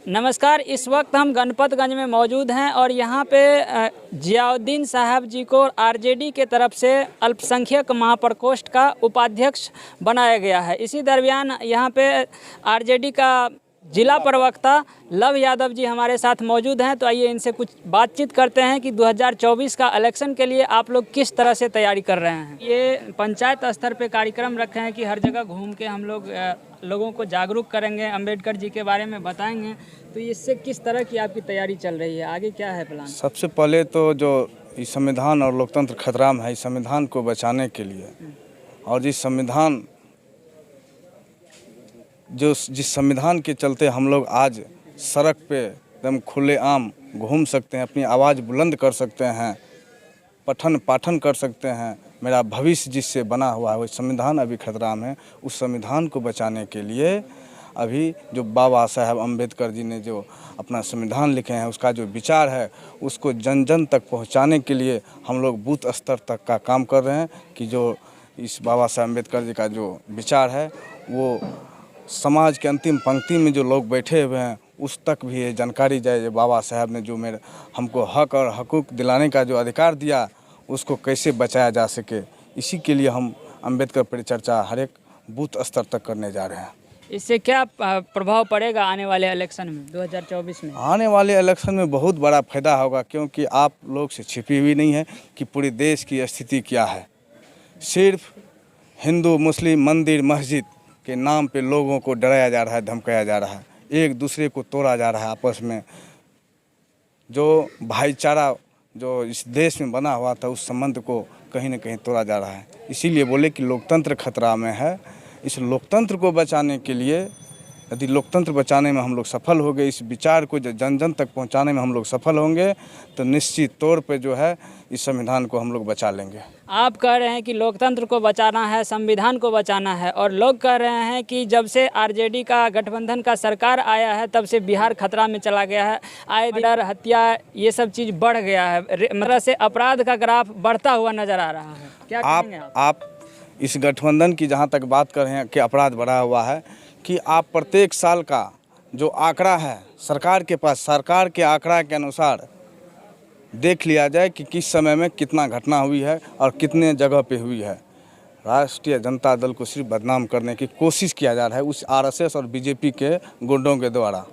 नमस्कार। इस वक्त हम गणपतगंज में मौजूद हैं और यहाँ पे जियाउद्दीन साहब जी को आरजेडी के तरफ से अल्पसंख्यक महाप्रकोष्ठ का उपाध्यक्ष बनाया गया है। इसी दरमियान यहाँ पे आरजेडी का जिला प्रवक्ता लव यादव जी हमारे साथ मौजूद हैं। तो आइए इनसे कुछ बातचीत करते हैं कि 2024 का इलेक्शन के लिए आप लोग किस तरह से तैयारी कर रहे हैं। ये पंचायत स्तर पे कार्यक्रम रखे हैं कि हर जगह घूम के हम लोग लोगों को जागरूक करेंगे, अंबेडकर जी के बारे में बताएंगे। तो इससे किस तरह की आपकी तैयारी चल रही है, आगे क्या है प्लान? सबसे पहले तो जो इस संविधान और लोकतंत्र खतरा में है, इस संविधान को बचाने के लिए और जिस संविधान के चलते हम लोग आज सड़क पे एकदम खुलेआम घूम सकते हैं, अपनी आवाज़ बुलंद कर सकते हैं, पठन पाठन कर सकते हैं, मेरा भविष्य जिससे बना हुआ है वो संविधान अभी खतरा में है। उस संविधान को बचाने के लिए अभी जो बाबा साहब अम्बेडकर जी ने जो अपना संविधान लिखे हैं, उसका जो विचार है उसको जन जन तक पहुंचाने के लिए हम लोग बूथ स्तर तक का काम कर रहे हैं कि जो इस बाबा साहब अम्बेडकर जी का जो विचार है वो समाज के अंतिम पंक्ति में जो लोग बैठे हुए हैं उस तक भी ये जानकारी जाए। जो बाबा साहब ने जो हमको हक और हकूक़ दिलाने का जो अधिकार दिया उसको कैसे बचाया जा सके, इसी के लिए हम अम्बेडकर परिचर्चा हर एक बूथ स्तर तक करने जा रहे हैं। इससे क्या प्रभाव पड़ेगा आने वाले इलेक्शन में 2024 में? आने वाले इलेक्शन में बहुत बड़ा फायदा होगा, क्योंकि आप लोग से छिपी हुई नहीं है कि पूरे देश की स्थिति क्या है। सिर्फ हिंदू मुस्लिम मंदिर मस्जिद के नाम पे लोगों को डराया जा रहा है, धमकाया जा रहा है, एक दूसरे को तोड़ा जा रहा है। आपस में जो भाईचारा जो इस देश में बना हुआ था उस संबंध को कहीं न कहीं तोड़ा जा रहा है। इसीलिए बोले कि लोकतंत्र खतरा में है। इस लोकतंत्र को बचाने के लिए, यदि लोकतंत्र बचाने में हम लोग सफल हो गए, इस विचार को जन जन तक पहुंचाने में हम लोग सफल होंगे, तो निश्चित तौर पे जो है इस संविधान को हम लोग बचा लेंगे। आप कह रहे हैं कि लोकतंत्र को बचाना है, संविधान को बचाना है, और लोग कह रहे हैं कि जब से आरजेडी का गठबंधन का सरकार आया है तब से बिहार खतरा में चला गया है। आए दिन हत्या ये सब चीज़ बढ़ गया है, मतलब से अपराध का ग्राफ बढ़ता हुआ नजर आ रहा है। क्या कहेंगे आप इस गठबंधन की जहाँ तक बात कर रहे हैं कि अपराध बढ़ा हुआ है, कि आप प्रत्येक साल का जो आंकड़ा है सरकार के पास, सरकार के आंकड़ा के अनुसार देख लिया जाए कि किस समय में कितना घटना हुई है और कितने जगह पे हुई है। राष्ट्रीय जनता दल को सिर्फ बदनाम करने की कोशिश किया जा रहा है उस आरएसएस और बीजेपी के गुंडों के द्वारा।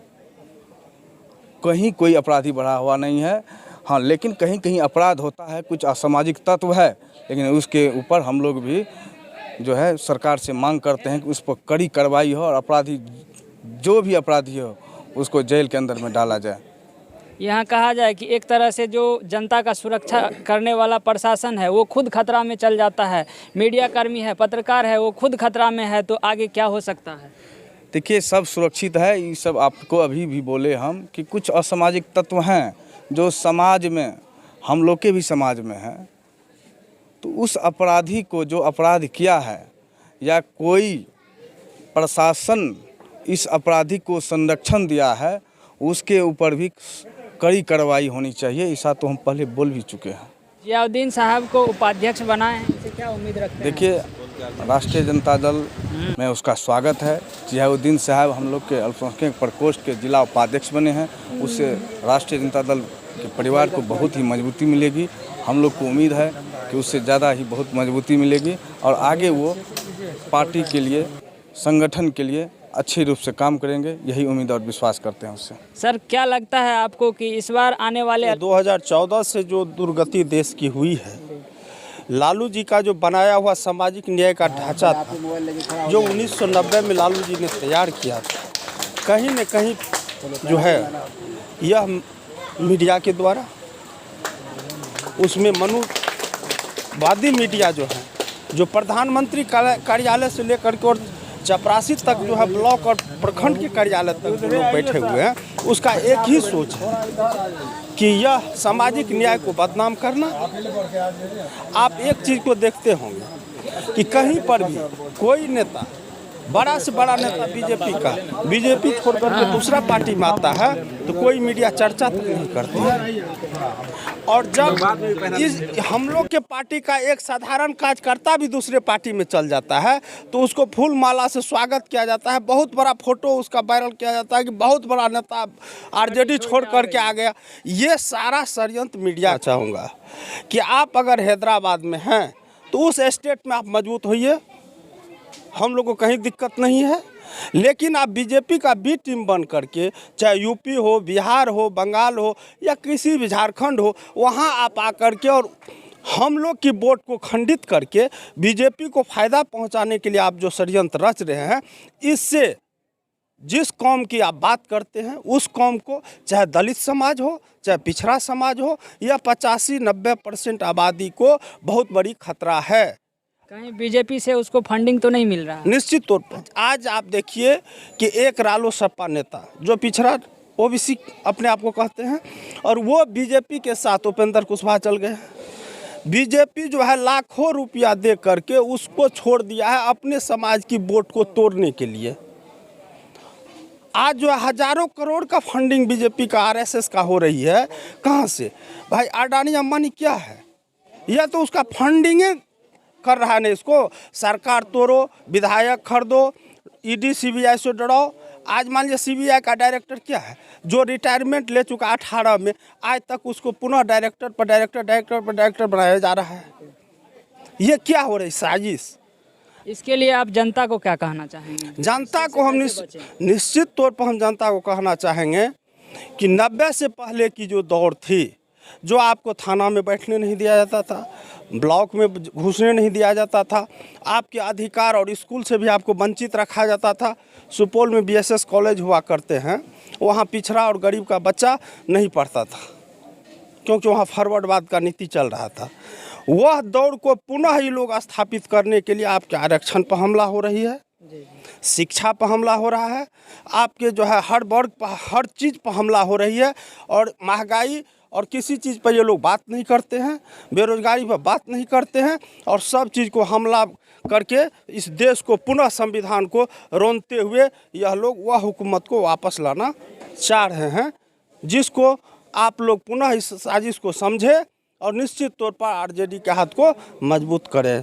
कहीं कोई अपराधी बढ़ा हुआ नहीं है, हाँ, लेकिन कहीं कहीं अपराध होता है, कुछ असामाजिक तत्व है, लेकिन उसके ऊपर हम लोग भी जो है सरकार से मांग करते हैं कि उस पर कड़ी कार्रवाई हो और अपराधी जो भी अपराधी हो उसको जेल के अंदर में डाला जाए। यहाँ कहा जाए कि एक तरह से जो जनता का सुरक्षा करने वाला प्रशासन है वो खुद खतरा में चल जाता है, मीडिया कर्मी है, पत्रकार है, वो खुद खतरा में है, तो आगे क्या हो सकता है? देखिए, सब सुरक्षित है। ये सब आपको अभी भी बोले हम कि कुछ असामाजिक तत्व हैं जो समाज में, हम लोग के भी समाज में है, तो उस अपराधी को जो अपराध किया है या कोई प्रशासन इस अपराधी को संरक्षण दिया है उसके ऊपर भी कड़ी कार्रवाई होनी चाहिए। ऐसा तो हम पहले बोल भी चुके हैं। जियाउद्दीन साहब को उपाध्यक्ष बनाए हैं, इससे क्या उम्मीद रखते हैं? देखिए, राष्ट्रीय जनता दल में उसका स्वागत है। जियाउद्दीन साहब हम लोग के अल्पसंख्यक प्रकोष्ठ के जिला उपाध्यक्ष बने हैं, उससे राष्ट्रीय जनता दल के परिवार को बहुत ही मजबूती मिलेगी। हम लोग को उम्मीद है कि उससे ज़्यादा ही बहुत मजबूती मिलेगी और आगे वो पार्टी के लिए, संगठन के लिए अच्छे रूप से काम करेंगे, यही उम्मीद और विश्वास करते हैं उससे। सर, क्या लगता है आपको कि इस बार आने वाले 2014 से जो दुर्गति देश की हुई है, लालू जी का जो बनाया हुआ सामाजिक न्याय का ढांचा था जो 1990 में लालू जी ने तैयार किया था, कहीं न कहीं जो है यह मीडिया के द्वारा, उसमें मनुवादी मीडिया जो है, जो प्रधानमंत्री कार्यालय से लेकर के और चपरासी तक जो है ब्लॉक और प्रखंड के कार्यालय तक जो लोग बैठे हुए हैं, उसका एक ही सोच है कि यह सामाजिक न्याय को बदनाम करना। आप एक चीज़ को देखते होंगे कि कहीं पर भी कोई नेता बड़ा से बड़ा नेता बीजेपी का, बीजेपी छोड़ करके दूसरा पार्टी में आता है तो कोई मीडिया चर्चा तक नहीं करती है। और जब इस हम लोग के पार्टी का एक साधारण कार्यकर्ता भी दूसरे पार्टी में चल जाता है तो उसको फूल माला से स्वागत किया जाता है, बहुत बड़ा फोटो उसका वायरल किया जाता है कि बहुत बड़ा नेता आरजेडी छोड़ करके आ गया। ये सारा षड्यंत्र मीडिया। चाहूँगा कि आप अगर हैदराबाद में हैं तो उस स्टेट में आप मजबूत होइए, हम लोग को कहीं दिक्कत नहीं है। लेकिन आप बीजेपी का बी टीम बन करके, चाहे यूपी हो, बिहार हो, बंगाल हो या किसी भी झारखंड हो, वहाँ आप आकर के और हम लोग की वोट को खंडित करके बीजेपी को फ़ायदा पहुँचाने के लिए आप जो षड्यंत्र रच रहे हैं, इससे जिस कौम की आप बात करते हैं उस कौम को, चाहे दलित समाज हो, चाहे पिछड़ा समाज हो, या 85-90% आबादी को बहुत बड़ी खतरा है। कहीं बीजेपी से उसको फंडिंग तो नहीं मिल रहा है? निश्चित तौर पर आज आप देखिए कि एक रालोसपा नेता जो पिछड़ा ओबीसी अपने आप को कहते हैं और वो बीजेपी के साथ उपेंद्र कुशवाहा चल गए। बीजेपी जो है लाखों रुपया दे करके उसको छोड़ दिया है अपने समाज की वोट को तोड़ने के लिए। आज जो हजारों करोड़ का फंडिंग बीजेपी का आरएसएस का हो रही है, कहाँ से? भाई अडानी अंबानी क्या है? यह तो उसका फंडिंग कर रहा है ना। इसको सरकार तोड़ो, विधायक खरीदो, ईडी सीबीआई से डराओ। आज मान लीजिए सीबीआई का डायरेक्टर क्या है जो रिटायरमेंट ले चुका 18 में, आज तक उसको पुनः डायरेक्टर पर डायरेक्टर बनाया जा रहा है। ये क्या हो रही साजिश? इसके लिए आप जनता को क्या कहना चाहेंगे? जनता को हम निश्चित तौर पर हम जनता को कहना चाहेंगे कि 90 से पहले की जो दौर थी, जो आपको थाना में बैठने नहीं दिया जाता था, ब्लॉक में घुसने नहीं दिया जाता था, आपके अधिकार और स्कूल से भी आपको वंचित रखा जाता था। सुपौल में बीएसएस कॉलेज हुआ करते हैं, वहाँ पिछड़ा और गरीब का बच्चा नहीं पढ़ता था क्योंकि वहाँ फॉरवर्डवाद का नीति चल रहा था। वह दौड़ को पुनः ही लोग स्थापित करने के लिए आपके आरक्षण पर हमला हो रही है, शिक्षा पर हमला हो रहा है, आपके जो है हर वर्ग पर, हर चीज़ पर हमला हो रही है। और महंगाई और किसी चीज़ पर ये लोग बात नहीं करते हैं, बेरोजगारी पर बात नहीं करते हैं, और सब चीज़ को हमला करके इस देश को पुनः संविधान को रोनते हुए यह लोग वह हुकूमत को वापस लाना चाह रहे हैं, जिसको आप लोग पुनः इस साजिश को समझे और निश्चित तौर पर आरजेडी के हाथ को मजबूत करें।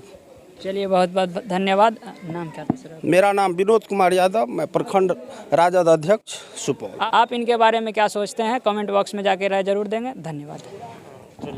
चलिए, बहुत बहुत धन्यवाद। नाम क्या था सर? मेरा नाम विनोद कुमार यादव, मैं प्रखंड राजद अध्यक्ष सुपौल। आप इनके बारे में क्या सोचते हैं? कमेंट बॉक्स में जाके राय जरूर देंगे। धन्यवाद।